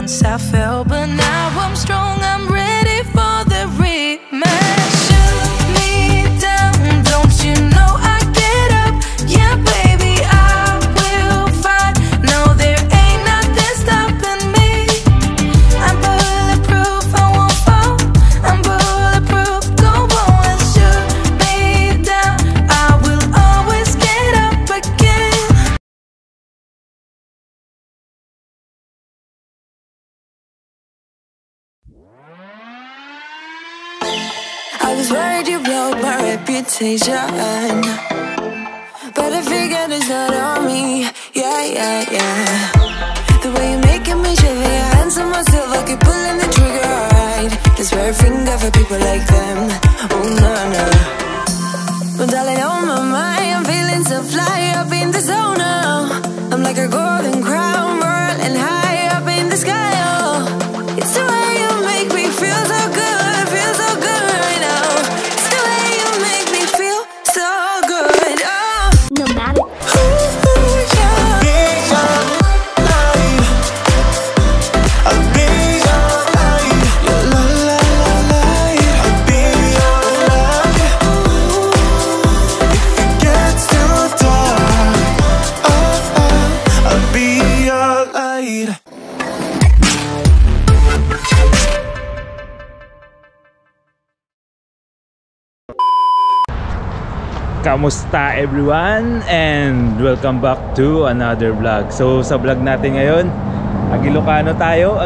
once I fell, but now I'm strong, I'm ready for the rematch. Shoot me down, don't you know I get up? Yeah, baby, I will fight. No, there ain't nothing stopping me. I'm bulletproof, I won't fall. I'm bulletproof, go on and shoot me down. I will always get up again. I was worried you blow my reputation, but I figured it's not on me. Yeah, yeah, yeah. The way you're making me shiver, your hands on myself, I keep pulling the trigger, alright. Just wear a finger for people like them. Oh, no, no. Well, darling, on my mind, I'm feeling so fly up in the zone now. I'm like a golden crown, whirling high up in the sky, oh. It's the way you make me feel so good, feel so good right now. It's the way you make me feel so good, oh. No matter. Kamusta everyone, and welcome back to another vlog. So sa vlog natin ngayon, Ilocano tayo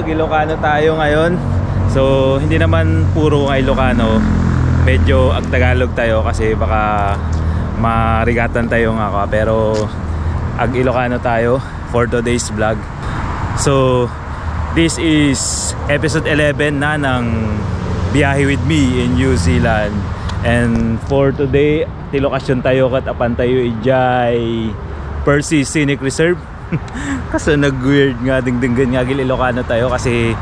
ngayon. So hindi naman puro Ilocano, medyo Tagalog tayo kasi baka marigatan tayo nga, pero Ilocano tayo for today's vlog. So this is episode 11 na ng Biyahe with me in New Zealand. And for today, tilokasyon tayo kat apan tayo ijay Percy Scenic Reserve. Kasi nag-weird nga dingdinggan nga Ilocano tayo kasi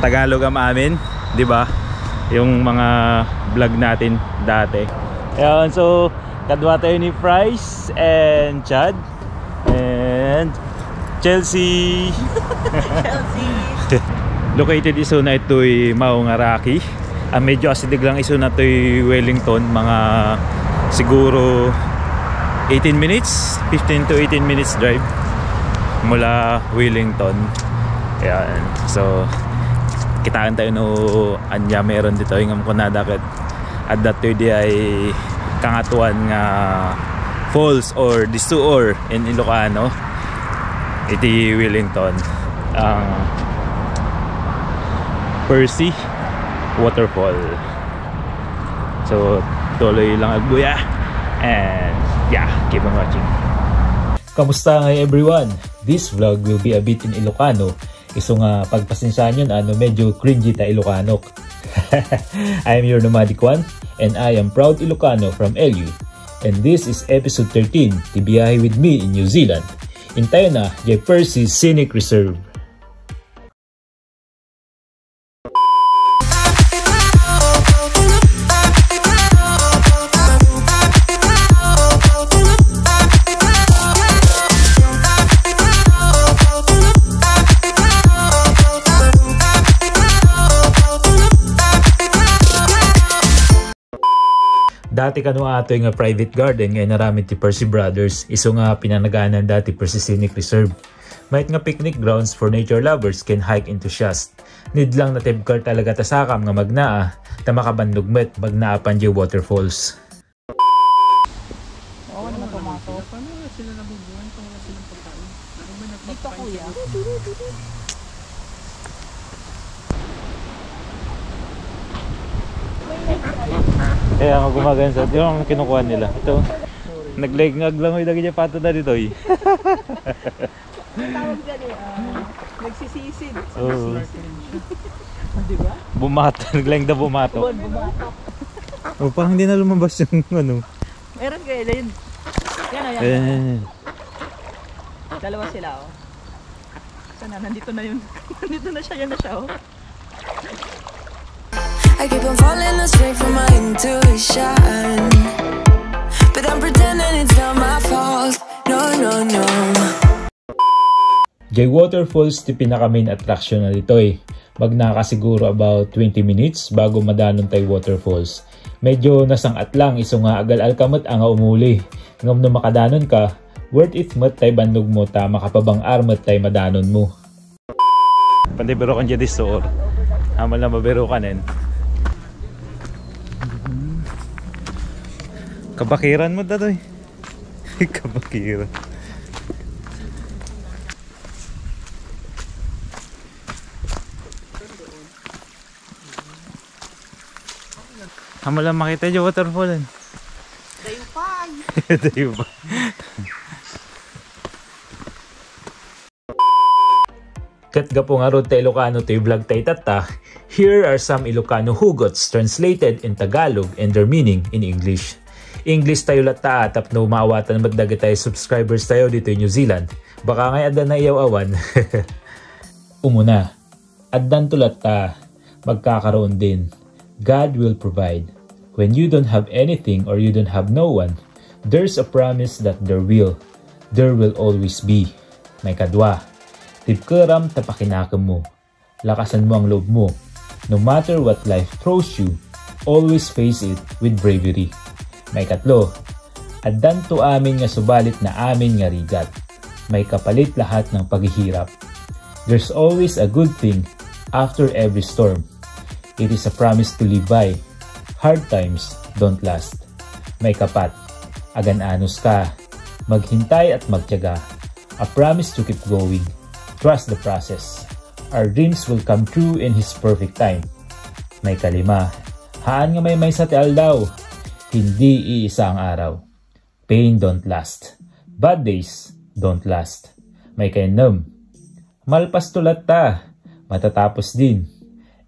Tagalog ang amin, di ba? Yung mga vlog natin dati. Ayan, so kadwa tayo ni Price and Chad and Chelsea. Chelsea. Located iso na ito'y Maungaraki. Medyo asidig lang iso na ito'y Wellington. Mga siguro 15 to 18 minutes drive mula Wellington. Ayan. So kitaan tayo no anya meron dito yung amkunada kat at datoy di ay kangatuan nga falls or disuor in Ilocano iti Wellington ang Percy waterfall. So tuloy lang agbuya and yeah, keep on watching. Kamusta nga everyone? This vlog will be a bit in Ilocano. Iso nga pagpasensyahan yun, medyo cringy ta Ilocano. I am your nomadic one and I am proud Ilocano from LU. And this is episode 13, Tibiyahe with me in New Zealand. Intayo na, J. Percy Scenic Reserve. Dati kanu ato nga private garden ngayon naramid ti Percy Brothers. Iso nga pinanaganan dati Percy Scenic Reserve. Might nga picnic grounds for nature lovers can hike enthusiast. Need lang na tebkar talaga tasakam nga magnaa ta makabandugmet magnaapan di waterfalls. Oo naman tomato. Paano sila nabubuhay kung wala silang pagkain? Dito kuya. Kaya nga gumagansa, yung kinukuha nila. Ito, naglegngag lang yung dagi pato na dito eh. Tawag dyan nagsisisid. Oo. Diba? Bumato, nagleng na bumato. Bumato. Oh, parang hindi na lumabas yung ano. Meron kayo din. Yan o, yan. Eh. Dalawa sila o. Sana, nandito na yun. Nandito na siya, yan na siya o. I keep on falling astray from my intuition, but I'm pretending it's not my fault. No, no, no. Jay Waterfalls ti pinaka main attraction na dito eh. Magnakasiguro about 20 minutes bago madanon tay waterfalls. Medyo nasangat lang iso nga agal alkamot ang umuli. Ngam no makadanon ka, worth it mat tay bandog mo ta makapabang armat tay madanon mo. Pandibero kan dyan diso or hamal na mabero kanin. Kabakiran mo datoy. Kabakiran. Hamal lang makita dyan waterfall. Dayupay. Dayupay. Katga po nga ron tayo Ilocano tayo vlog tayo tata. Here are some Ilocano hugots translated in Tagalog and their meaning in English. English tayo lata tap no maawatan magdaga tayo subscribers tayo dito in New Zealand. Baka ngay adan na iyaw awan. Umuna, adan tulat ta, magkakaroon din. God will provide. When you don't have anything or you don't have no one, there's a promise that there will always be. May kadwa, tipkeram tapakinakam mo. Lakasan mo ang loob mo. No matter what life throws you, always face it with bravery. May katlo, addan to amin nga subalit na amin nga rigat. May kapalit lahat ng paghihirap. There's always a good thing after every storm. It is a promise to live by. Hard times don't last. May kapat, agan-anos ka. Maghintay at magtiyaga. A promise to keep going. Trust the process. Our dreams will come true in His perfect time. May kalima, haan nga may sa tial daw. Hindi iisa ang araw. Pain don't last. Bad days don't last. May kainam, malpas tulat ta. Matatapos din.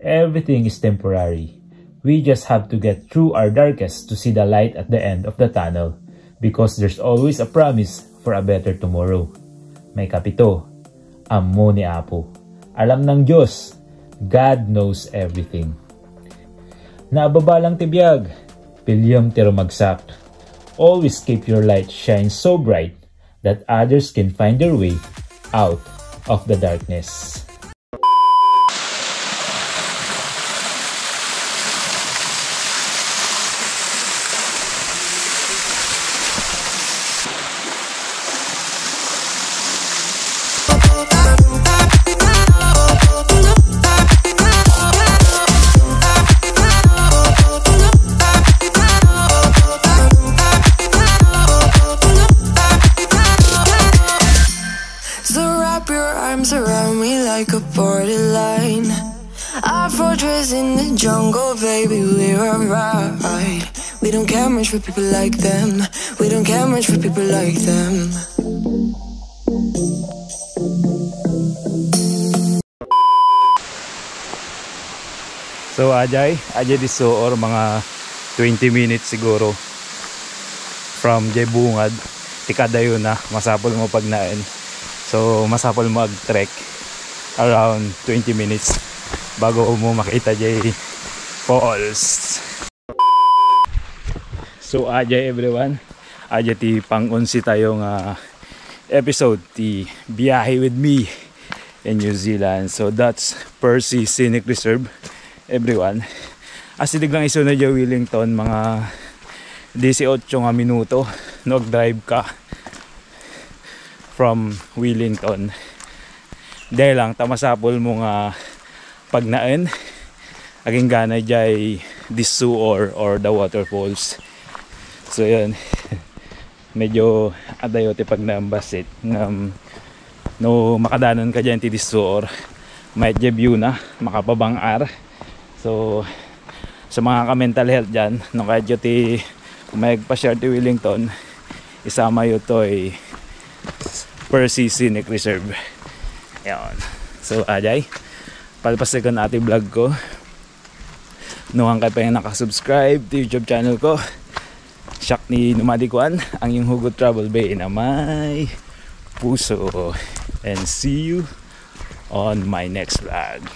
Everything is temporary. We just have to get through our darkest to see the light at the end of the tunnel because there's always a promise for a better tomorrow. May kapito, amo ni Apo. Alam ng Diyos, God knows everything. Naababalang tibiyag, pilyam tirumagsak. Always keep your light shine so bright that others can find their way out of the darkness. Around me like a borderline, our fortress in the jungle, baby, we're alright. We don't care much for people like them. We don't care much for people like them. So Ajay diso or mga 20 minutes siguro from Jay Bungad, tikadayo na masapol mo pagnain. So masapol mo ag-trek around 20 minutes bago mo makita Jay Falls. So Ajay everyone, Ajay ti pang-unsi tayong episode ti biyahe with me in New Zealand. So that's Percy Scenic Reserve everyone. Asidig lang iso na Jay Wellington, mga 18 nga minuto nag-drive ka from Wellington. Dahil lang tamasapol mo nga pagnaan aging ganay jay disu or the waterfalls. So yun, medyo adayo ti pagnambasit no makadanon ka dyan ti disu or may view na makapabangar. So sa mga ka-mental health dyan no kadyo ti may pa-share ti Wellington, isama yun to Percy Scenic Reserve. Ayan. So Ajay, palpasin ko na ating vlog ko. Nuhang kayo pa yung nakasubscribe to YouTube channel ko, Shak ni Numadikuan, ang yung Hugot Travel Bay na may puso. And see you on my next vlog.